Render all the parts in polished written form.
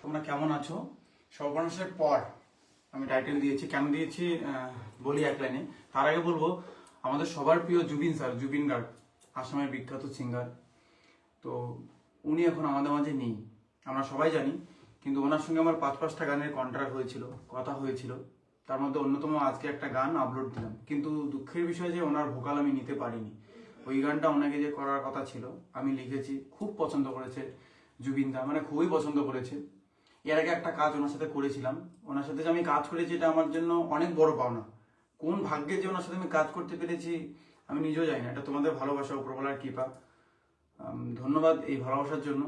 তোমরা কেমন আছো? সর্বনাশের পর আমি টাইটেল দিয়েছি, কেন দিয়েছি বলি এক লাইনে। তার আগে বলবো, আমাদের সবার প্রিয় জুবিন স্যার, জুবিন গার্গ, আসামের বিখ্যাত সিঙ্গার। তো উনি এখন আমাদের মাঝে নেই, আমরা সবাই জানি। কিন্তু ওনার সঙ্গে আমার 5-5টা গানের কন্ট্রাক্ট হয়েছিল, কথা হয়েছিল। তার মধ্যে অন্যতম আজকে একটা গান আপলোড দিলাম, কিন্তু দুঃখের বিষয় যে ওনার ভোকাল আমি নিতে পারিনি। ওই গানটা ওনাকে যে করার কথা ছিল আমি লিখেছি, খুব পছন্দ করেছে জুবিন দা, মানে খুবই পছন্দ করেছে। এর আগে একটা কাজ ওনার সাথে করেছিলাম, ওনার সাথে যে আমি কাজ করেছি এটা আমার জন্য অনেক বড় পাওনা। কোন ভাগ্যে যে ওনার সাথে আমি কাজ করতে পেরেছি আমি নিজেও জানি না, এটা তোমাদের ভালোবাসা, উপরওয়ালার কৃপা। ধন্যবাদ এই ভালোবাসার জন্য।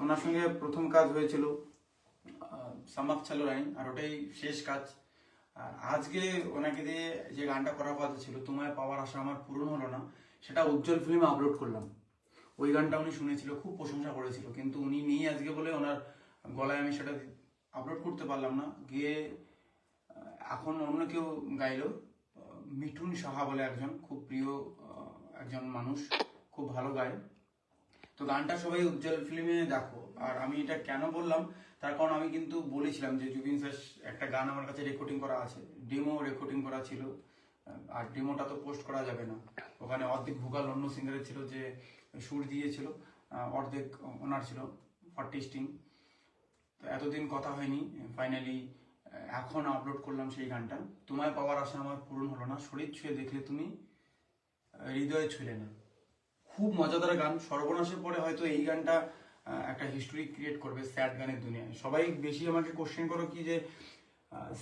ওনার সঙ্গে প্রথম কাজ হয়েছিল সামাক চালু রাইন, আর ওটাই শেষ কাজ। আর আজকে ওনাকে দিয়ে যে গানটা করার কথা ছিল, তোমায় পাওয়ার আশা আমার পূরণ হলো না, সেটা উজ্জ্বল ফিল্মে আপলোড করলাম। ওই গানটা উনি শুনেছিল, খুব প্রশংসা করেছিল, কিন্তু উনি নেই আজকে বলে ওনার গলায় আমি সেটা আপলোড করতে পারলাম না। গিয়ে এখন অন্য কেউ গাইলো, মিঠুন সাহা বলে একজন খুব প্রিয় একজন মানুষ, খুব ভালো গায়। তো গানটা সবাই উজ্জ্বল ফিল্মে দেখো। আর আমি এটা কেন বললাম, তার কারণ আমি কিন্তু বলেছিলাম যে জুবিন স্যার একটা গান আমার কাছে রেকর্ডিং করা আছে, ডেমো রেকর্ডিং করা ছিল। আর ডেমোটা তো পোস্ট করা যাবে না, ওখানে অর্ধেক ভোকাল অন্য সিঙ্গারের ছিল, যে সুর দিয়েছিল, অর্ধেক ওনার ছিল ফর টেস্টিং। তো এতদিন কথা হয়নি, ফাইনালি এখন আপলোড করলাম সেই গানটা। তোমায় পাওয়ার আশা আমার পূরণ হলো না, শরীর ছুঁয়ে দেখলে তুমি হৃদয়ে ছুঁলে না। খুব মজাদার গান। সর্বনাশের পরে হয়তো এই গানটা একটা হিস্টোরি ক্রিয়েট করবে স্যাড গানের দুনিয়ায়। সবাই বেশি আমাকে কোশ্চেন করো কি যে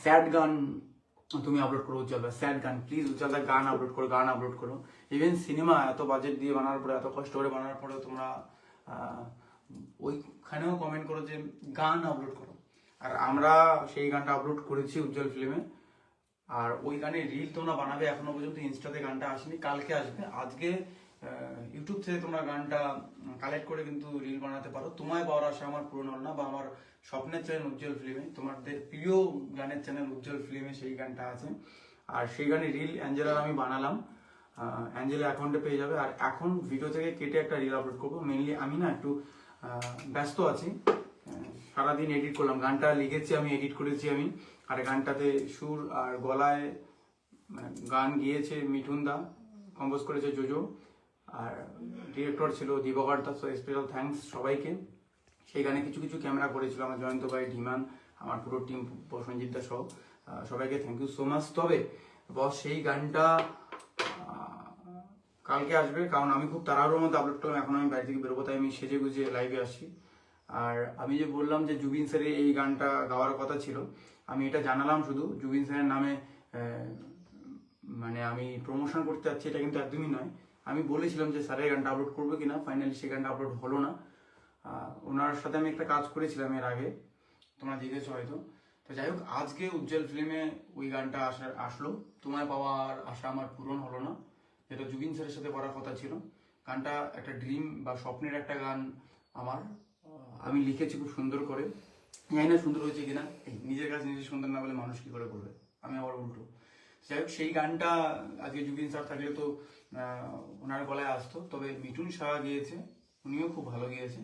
স্যাড গান তুমি আপলোড করো উজ্জ্বল দা, স্যাড গান প্লিজ উজ্জ্বল দা গান আপলোড করো, গান আপলোড করো। ইভেন সিনেমা এত বাজেট দিয়ে বানানোর পরে, এত কষ্ট করে বানানোর পরেও তোমরা ওইখানেও কমেন্ট করো যে গান আপলোড করো। আর আমরা সেই গানটা আপলোড করেছি উজ্জ্বল ফিল্মে। আর ওই গানের রিল তোমরা বানাবে, এখনো পর্যন্ত ইনস্টাতে গানটা আসেনি, কালকে আসবে। আজকে ইউটিউব থেকে তোমরা গানটা কালেক্ট করে কিন্তু রিল বানাতে পারো। তোমায় পাওয়ার আশা আমার পূরণ হল না, বা আমার স্বপ্নের চ্যানেল উজ্জ্বল ফিল্মে, তোমাদের প্রিয় গানের চ্যানেল উজ্জ্বল ফিল্মে সেই গানটা আছে। আর সেই গানের রিল অ্যাঞ্জেলার আমি বানালাম, অ্যাঞ্জেলা অ্যাকাউন্টে পেয়ে যাবে। আর এখন ভিডিও থেকে কেটে একটা রিল আপলোড করবো। মেনলি আমি না একটু ব্যস্ত আছি, সারাদিন এডিট করলাম, গানটা লিখেছি আমি, এডিট করেছি আমি। আর গানটাতে সুর আর গলায় গান গিয়েছে মিঠুন দা, কম্পোজ করেছে জোজো, আর ডিরেক্টর ছিল দিবকর দা। সো স্পেশাল থ্যাঙ্কস সবাইকে। সেই গানে কিছু কিছু ক্যামেরা করেছিল আমার জয়ন্ত ভাই, ধিমান, আমার পুরো টিম, প্রসেনজিৎ দা সহ সবাইকে থ্যাংক ইউ সো মাচ। তবে বস সেই গানটা কালকে আসবে, কারণ আমি খুব তাড়াহুড়োর মধ্যে আপলোড করলাম, এখন আমি বাড়ি থেকে বেরোবো, তাই আমি সেজে গুজে লাইভে আসছি। আর আমি যে বললাম যে জুবিন স্যারের এই গানটা গাওয়ার কথা ছিল, আমি এটা জানালাম শুধু জুবিন স্যারের নামে, মানে আমি প্রমোশন করতে যাচ্ছি এটা কিন্তু একদমই নয়। আমি বলেছিলাম যে স্যারের গানটা আপলোড করবো কিনা, ফাইনালি সেই গানটা আপলোড হলো না। ওনার সাথে আমি একটা কাজ করেছিলাম এর আগে, তোমরা দেখেছো হয়তো। তো যাই হোক, আজকে উজ্জ্বল ফিল্মে ওই গানটা আসলো, তোমায় পাওয়ার আশা আমার পূরণ হলো না, যেটা জুবিন স্যারের সাথে করার কথা ছিল। গানটা একটা ড্রিম বা স্বপ্নের একটা গান আমার, আমি লিখেছি খুব সুন্দর করে। জানি না সুন্দর হয়েছে কিনা, নিজের কাছে নিজে সুন্দর না বলে মানুষ কি করে করবে, আমি আবার উল্টো। যাই হোক, সেই গানটা আজকে জুবিন স্যার থাকলে তো ওনার গলায় আসতো, তবে মিঠুন সাহা গিয়েছে, উনিও খুব ভালো গিয়েছে।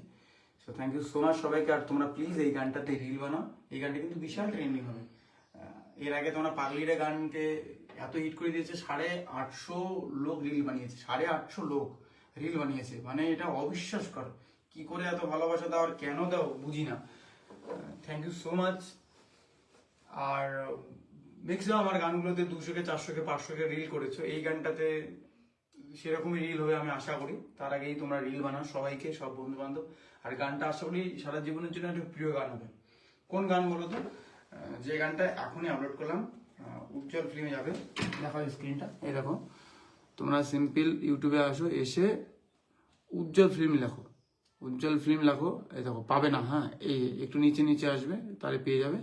So thank you so much সবাইকে। আর তোমরা প্লিজ এই গানটাতে রিল বানাও, এই গানটা কিন্তু বিশাল ট্রেন্ডিং হবে। এর আগে তোমরা পাগলিরে গানকে এত হিট করে দিয়েছে, 850 লোক রিল বানিয়েছে, 850 লোক রিল বানিয়েছে, মানে এটা অবিশ্বাসকর। কি করে এত ভালোবাসা দাও, আর কেন দাও বুঝি না। Thank you so much. আর ম্যাক্সিমাম আমার গানগুলোতে 200কে 400কে 500কে রিল করেছো, এই গানটাতে সেরকমই রিল হবে আমি আশা করি। তার আগেই তোমরা রিল বানাও সবাইকে, সব বন্ধু বান্ধব। আর গানটা আশা করি সারা জীবনের জন্য একটা প্রিয় গান হবে। কোন গান বলো তো? যে গানটা এখনই আপলোড করলাম, উজ্জ্বল ফিল্মে যাবে, দেখো স্ক্রিনটা, এই দেখো। তোমরা সিম্পল ইউটিউবে আসো, এসে উজ্জ্বল ফিল্ম লেখো, উজ্জ্বল ফিল্ম লেখো, এই দেখো, পাবে না, হ্যাঁ এই একটু নিচে নিচে আসবে, তাহলে পেয়ে যাবে।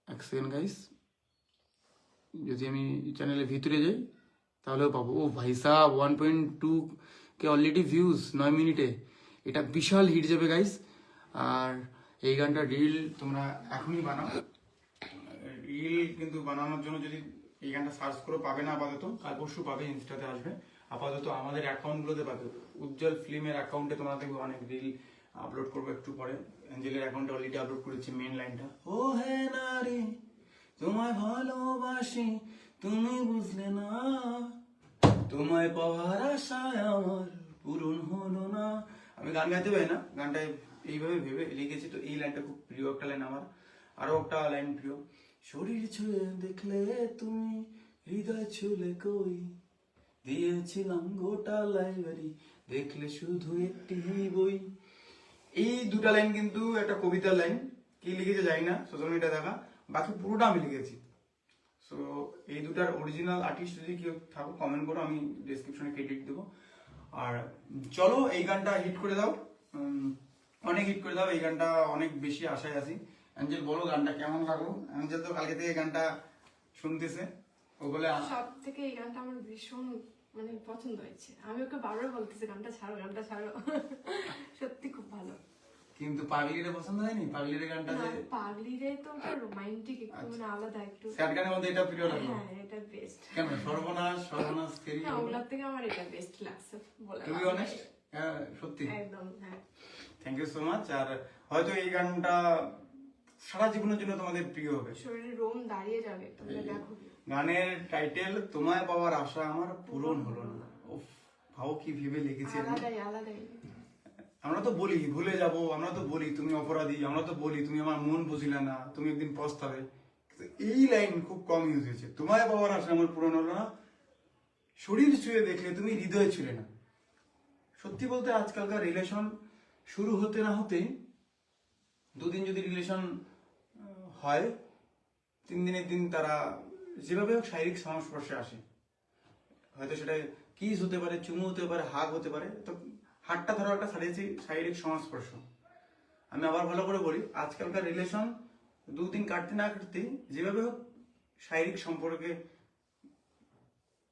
এক সেকেন্ড গাইস, যদি আমি চ্যানেলের ভিতরে যাই তাহলেও পাবো। ও ভাই সাহ, 1.2 কে অলরেডি ভিউজ 9 মিনিটে, এটা বিশাল হিট যাবে গাইস। আর এই গানটা রিল তোমরা এখনই বানাও। রিল কিন্তু বানানোর জন্য যদি এই গানটা সার্চ করে পাবে না আপাতত, কাল পরশু পাবে, ইনস্টাতে আসবে। আপাতত আমাদের অ্যাকাউন্টগুলোতে পাবে, উজ্জ্বল ফিল্মের অ্যাকাউন্টে তোমরা দেখবে অনেক রিল আপলোড করবো একটু পরে। অ্যাঞ্জেলের অ্যাকাউন্টে অলরেডি আপলোড করেছি মেন লাইনটা। ও হে নারী তোমায় ভালোবাসি তুমি বুঝলে না, তোমায় পাওয়ার আশায় আমার পূরণ হলো না। আমি গান গাইতে পারি না, গানটা এইভাবে ভেবে লিখেছি। তো এই লাইনটা খুব প্রিয় একটা লাইন আমার। আরো একটা লাইন প্রিয়, শরীর ছুঁয়ে দেখলে তুমি হৃদয় ছুলে কই, দিয়েছিলাম গোটা লাইব্রেরি দেখলে শুধু একটি বই। এই দুটা লাইন কিন্তু একটা কবিতার লাইন, কি লিখেছে জানি না, সোশ্যাল মিডিয়া দেখা, বাকি পুরোটা আমি লিখেছি। সো এই দুটার অরিজিনাল আর্টিস্ট যদি কেউ থাকো কমেন্ট করো, আমি ডেসক্রিপশনে ক্রেডিট দেবো। আর চলো এই গানটা হিট করে দাও, অনেক হিট করে দাও এই গানটা, অনেক বেশি আশায় আছি। অ্যাঞ্জেল বলো গানটা কেমন লাগলো? অ্যাঞ্জেল তো কালকে থেকে গানটা শুনতেছে, ও বলে সব থেকে এই গানটা আমার ভীষণ মানে পছন্দ হয়েছে। আমি ওকে বারবার বলতেছি গানটা ছাড়ো, গানটা ছাড়ো। সত্যি খুব ভালো। কিন্তু পাগলিরে পছন্দ হয়নি? পাগলিরে গানটা না, যে পাগলিরে তো ওটা রোমান্টিক, একটু মানে আলাদা একটু। স্যাড গানের মধ্যে এটা প্রিয় লাগলো? হ্যাঁ, এটা বেস্ট। কেন? সর্বনাশ, সর্বনাশ তেরি। না, ওগুলোর থেকে আমার এটা বেস্ট লাগছে বলে। টু বি অনেস্ট, হ্যাঁ সত্যি একদম, হ্যাঁ। Thank you so much. আর হয়তো এই গানটা সারা জীবনের জন্য তোমাদের প্রিয় হবে। শরীরে রোম দাঁড়িয়ে যাবে, তোমরা দেখো। গানের টাইটেল তোমায় পাওয়ার আশা আমার পূরণ হলো না। উফ, ভাও কি ভেবে লিখেছি আমি। আলাদাই আলাদাই। আমরা তো বলি ভুলে যাব, আমরা তো বলি তুমি অপরাধী, আমরা তো বলি তুমি আমার মন বুঝিলে না, তুমি একদিন পস্তাবে। কিন্তু এই লাইন খুব কম ইউজ হয়েছে, তোমায় পাওয়ার আশা আমার পূরণ হলো না, শরীর ছুঁয়ে দেখলে তুমি হৃদয় ছুঁলে না। সত্যি বলতে আজকালকার রিলেশন শুরু হতে না হতেই, দুদিন যদি রিলেশন হয়, 3 দিনের দিন তারা যেভাবে হোক শারীরিক সংস্পর্শে আসে। হয়তো সেটা কিস হতে পারে, চুমু হতে পারে, হাগ হতে পারে। তো হাতটা ধরো একটা শারীরিক সংস্পর্শ। আমি আবার ভালো করে বলি, আজকালকার রিলেশন 2 দিন কাটতে না কাটতে যেভাবে হোক শারীরিক সম্পর্কে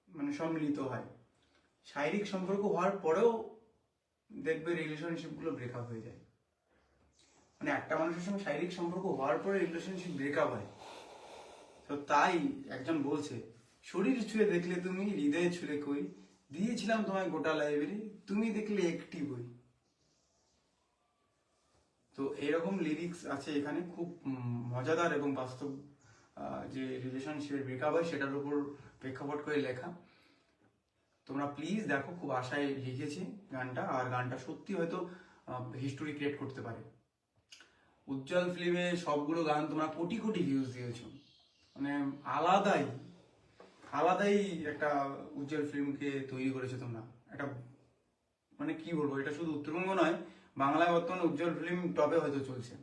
মানে সম্মিলিত হয়। শারীরিক সম্পর্ক হওয়ার পরেও দেখবে রিলেশনশিপ গুলো ব্রেকআপ হয়ে যায়। মানে একটা মানুষের সঙ্গে শারীরিক সম্পর্ক হওয়ার পরে রিলেশনশিপ ব্রেকআপ হয়। তো তাই একজন বলছে, শরীর ছুঁয়ে দেখলে তুমি হৃদয়ে ছুঁলে কই, দিয়েছিলাম তোমায় গোটা লাইব্রেরি তুমি দেখলে একটি বই। তো এরকম লিরিক্স আছে এখানে, খুব মজাদার এবং বাস্তব যে রিলেশনশিপের ব্রেকআপ হয় সেটার উপর প্রেক্ষাপট করে লেখা। তোমরা প্লিজ দেখো, খুব আশায় লিখেছি গানটা। আর গানটা সত্যি হয়তো হিস্টোরি ক্রিয়েট করতে পারে। উজ্জ্বল ফিল্মে সবগুলো গান তোমরা কোটি কোটি ভিউজ দিয়েছো, মানে আলাদাই আলাদাই একটা উজ্জ্বল ফিল্মকে তৈরি করেছো তোমরা। এটা মানে কি বলবো, এটা শুধু উত্তরবঙ্গ নয়, বাংলায় বর্তমানে উজ্জ্বল ফিল্ম টপে হয়তো চলছে।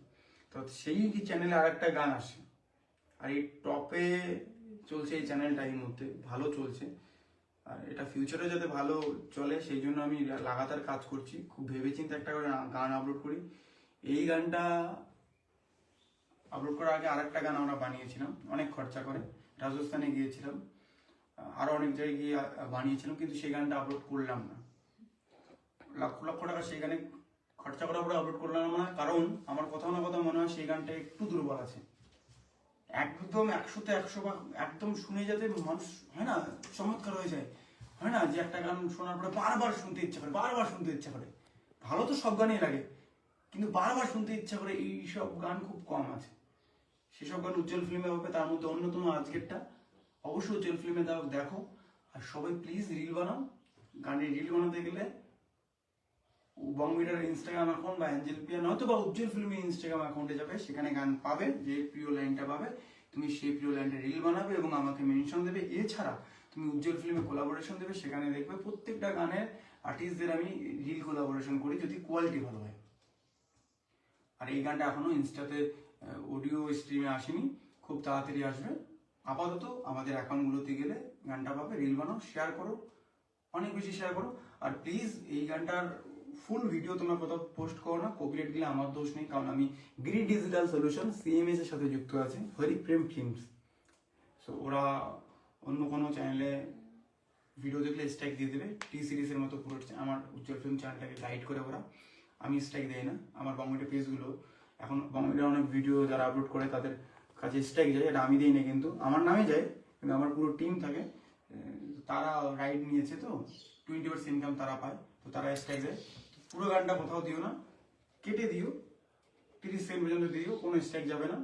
তো সেই চ্যানেলে আর একটা গান আসে, আর এই টপে চলছে এই চ্যানেলটা এই মুহূর্তে, ভালো চলছে। আর এটা ফিউচারে যাতে ভালো চলে সেই জন্য আমি লাগাতার কাজ করছি, খুব ভেবেচিন্তে একটা করে গান আপলোড করি। এই গানটা আপলোড করার আগে আরেকটা গান আমরা বানিয়েছিলাম অনেক খরচা করে, রাজস্থানে গিয়েছিলাম, আরো অনেক জায়গায় গিয়ে বানিয়েছিলাম, কিন্তু সেই গানটা আপলোড করলাম না। লক্ষ লক্ষ টাকা সেই গানে খরচা করার পরে আপলোড করলাম না, কারণ আমার কোথাও না কোথাও মনে হয় সেই গানটা একটু দুর্বল আছে। একদম 100-তে 100 একদম শুনে যাতে মানুষ হয় না চমৎকার হয়ে যায়, হয় না যে একটা গান শোনার পরে বারবার শুনতে ইচ্ছা করে, বারবার শুনতে ইচ্ছা করে। ভালো তো সব গানই লাগে, কিন্তু বারবার শুনতে ইচ্ছা করে এইসব গান খুব কম আছে। সেসব গান উজ্জ্বল ফিল্মে হবে, তার মধ্যে অন্যতম আজকেরটা। অবশ্যই উজ্জ্বল ফিল্মে দেখো। আর সবাই প্লিজ রিল বানাও। গানের রিল বানাতে গেলে বংবিটার ইনস্টাগ্রাম অ্যাকাউন্ট বা অ্যাঞ্জেল পিয়া নয়তো বা উজ্জ্বল ফিল্মের ইনস্টাগ্রাম অ্যাকাউন্টে যাবে, সেখানে গান পাবে, যে প্রিয় লাইনটা পাবে তুমি সেই প্রিয় লাইনটা রিল বানাবে এবং আমাকে মেনশন দেবে। এছাড়া তুমি উজ্জ্বল ফিল্মে কোলাবোরেশন দেবে, সেখানে দেখবে প্রত্যেকটা গানের আর্টিস্টদের আমি রিল কোলাবোরেশন করি, যদি কোয়ালিটি ভালো হয়। আর এই গানটা এখনো ইনস্টাতে অডিও স্ট্রিমে আসেনি, খুব তাড়াতাড়ি আসবে। আপাতত আমাদের অ্যাকাউন্টগুলোতে গেলে গানটা পাবে, রিল বানাও, শেয়ার করো, অনেক বেশি শেয়ার করো। আর প্লিজ এই গানটার ফুল ভিডিও তোমরা কোথাও পোস্ট করো না, কপিরাইট দিলে আমার দোষ নেই, কারণ আমি গ্রিড ডিজিটাল সলিউশন সিএমএস এর সাথে যুক্ত আছে, হরিপ্রেম ফিল্মস। সো ওরা অন্য কোনো চ্যানেলে ভিডিও দেখলে স্ট্রাইক দিয়ে দেবে, টি সিরিজের মতো পুরো আমার উজ্জ্বল ফিল্ম চ্যানেলটাকে গাইড করে ওরা, আমি স্ট্রাইক দেই না। আমার বংমিডিয়া পেজগুলো এখন বংমিডিয়া অনেক ভিডিও যারা আপলোড করে তাদের কাছে স্ট্রাইক যায়, এটা আমি দিই না, কিন্তু আমার নামে যায়, কিন্তু আমার পুরো টিম থাকে, তারা রাইড নিয়েছে তো 20% ইনকাম তারা পায়, তো তারা স্ট্রাইক দেয়। পুরো গানটা কোথাও দিও না, কেটে দিও, 30 সেকেন্ড পর্যন্ত দিও, কোনো স্ট্রাইক যাবে না।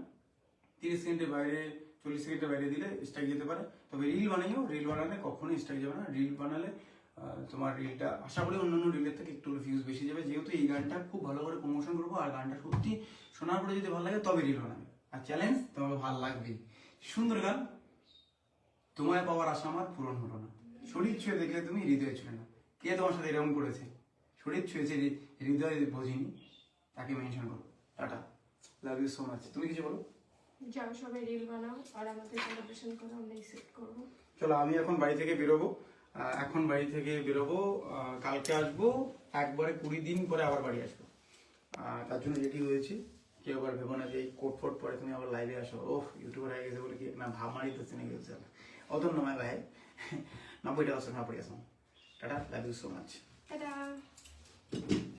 30 সেকেন্ডের বাইরে, 40 সেকেন্ডের বাইরে দিলে স্ট্রাইক যেতে পারে। তবে রিল বানাইও, রিল বানালে কখনোই স্ট্রাইক যাবে না। রিল বানালে তোমার রিলটা আশা করি অন্যান্য রিলের থেকে একটু ভিউজ বেশি যাবে, যেহেতু এই গানটা খুব ভালো করে প্রমোশন করবো। আর গানটা সত্যি শোনার পরে যদি ভালো লাগে তবে রিল বানাবে। আর চ্যালেঞ্জ তোমাকে ভালো লাগবেই। সুন্দর গান, তোমায় পাওয়ার আশা আমার পূরণ হলো না, শরীর ছুঁয়ে দেখলে তুমি হৃদয় ছুঁয়ে না। কে তোমার সাথে এরকম করেছে? শরীর ছুঁয়েছে, হৃদয় বোঝিনি, তাকে মেনশন করো। টাটা, লাভ ইউ সো মাচ। তুমি কিছু বলো। যাও সবাই রিল বানাও আর আমাদের কোলাবোরেশন করো, আমরা সেট করবো। চলো, আমি এখন বাড়ি থেকে বেরোবো। এখন বাড়ি থেকে বেরোবো, কালকে আসবো, একবারে 20 দিন পরে আবার বাড়ি আসবো। তার জন্য যেটি হয়েছে, কেউ আবার ভেবো না যে এই কোট ফোট পরে তুমি আবার লাইভে আসো, ওহ ইউটিউবার হয়ে গেছে বলে কি না ভাব মারি তো চিনে গেছে। অত নয় ভাই, 90 টাকা না পড়ে আসো। টাটা, love you so much. Tata.